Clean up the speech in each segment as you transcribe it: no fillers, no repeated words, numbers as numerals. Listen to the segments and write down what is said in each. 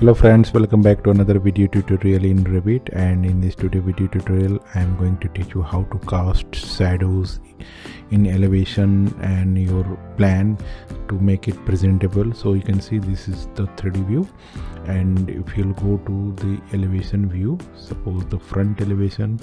Hello friends, welcome back to another video tutorial in Revit, and in this video tutorial I am going to teach you how to cast shadows in elevation and your plan to make it presentable. So you can see this is the 3D view, and if you'll go to the elevation view, suppose the front elevation,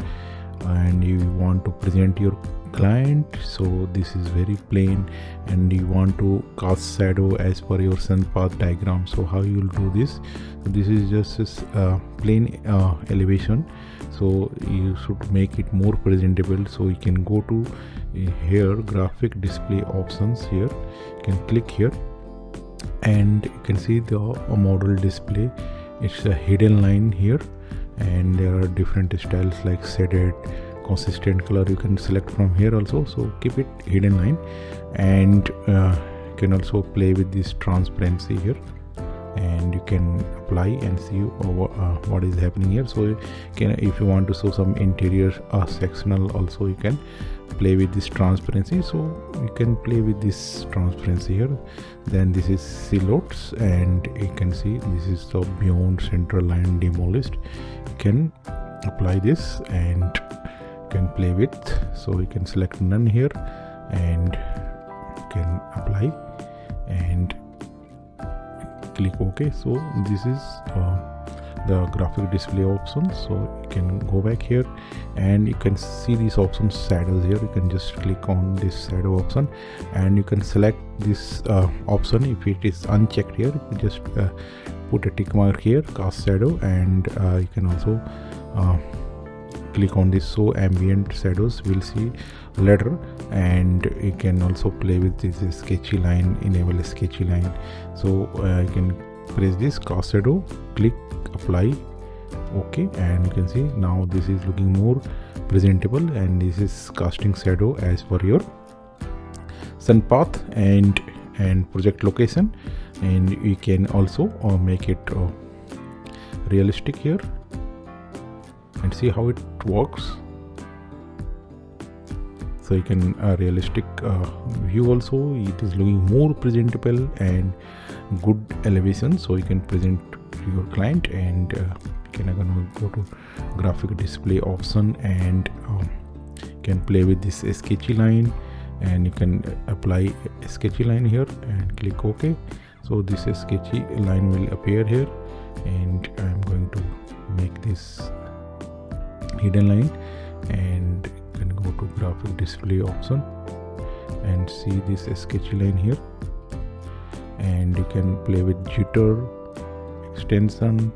and you want to present your client, so this is very plain, and you want to cast shadow as per your sun path diagram. So how you will do this? This is just a plain elevation, so you should make it more presentable. So you can go to here, graphic display options. Here you can click here, and you can see the model display. It's a hidden line here, and there are different styles like shaded, consistent color. You can select from here also, so keep it hidden line. And you can also play with this transparency here, and you can apply and see what is happening here. So you can, if you want to show some interior sectional also, you can play with this transparency. So you can play with this transparency here. Then this is silhouettes, and you can see this is the beyond central line demolished. You can apply this and you can play with. So you can select none here, and you can apply and click OK. So this is the graphic display options. So you can go back here, and you can see these options, shadows here. You can just click on this shadow option, and you can select this option. If it is unchecked here, you just put a tick mark here, cast shadow, and you can also click on this show ambient shadows. We'll see later. And you can also play with this sketchy line, enable a sketchy line. So you can press this cast shadow, click apply, OK, and you can see now this is looking more presentable, and this is casting shadow as per your sun path and project location. And you can also make it realistic here and see how it works. So you can realistic view also. It is looking more presentable and good elevation. So you can present to your client, and can go to graphic display option, and can play with this sketchy line, and you can apply a sketchy line here and click OK. So this sketchy line will appear here, and I'm going to make this hidden line, and you can go to graphic display option and see this sketchy line here, and you can play with jitter, extension,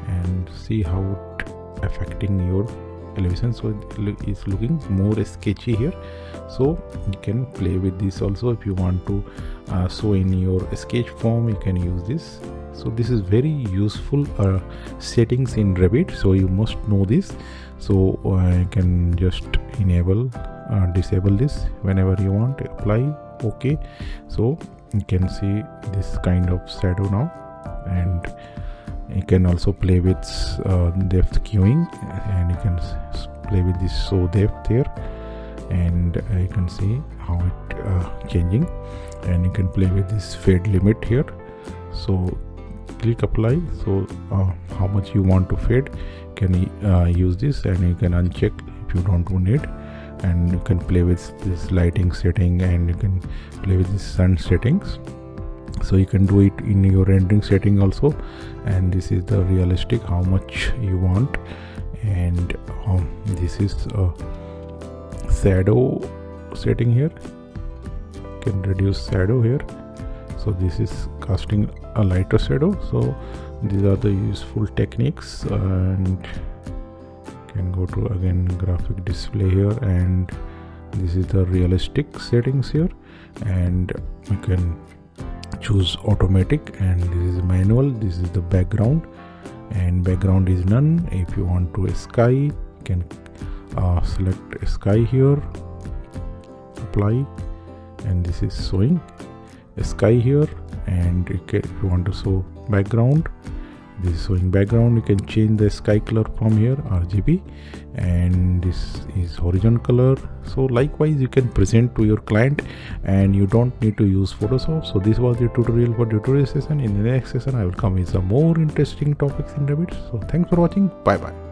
and see how it affecting your elevation. So it's looking more sketchy here. So you can play with this also. If you want to show in your sketch form, you can use this. So this is very useful settings in Revit, so you must know this. So you can just enable disable this whenever you want, apply OK. So you can see this kind of shadow now, and you can also play with depth queuing, and you can play with this show depth here, and you can see how it changing, and you can play with this fade limit here. So click apply. So how much you want to fade, can use this, and you can uncheck if you don't want it. And you can play with this lighting setting, and you can play with this sun settings. So you can do it in your rendering setting also. And this is the realistic, how much you want. And this is shadow setting here. You can reduce shadow here. So this is casting a lighter shadow. So these are the useful techniques. And can go to again graphic display here, and this is the realistic settings here, and you can choose automatic, and this is manual. This is the background, and background is none. If you want to sky, you can select sky here, apply, and this is showing sky here. And if you want to show background, This is showing background. You can change the sky color from here, RGB, and this is horizon color. So likewise you can present to your client and you don't need to use Photoshop. So this was the tutorial for tutorial session. In the next session I will come with some more interesting topics in Revit. So thanks for watching. Bye bye.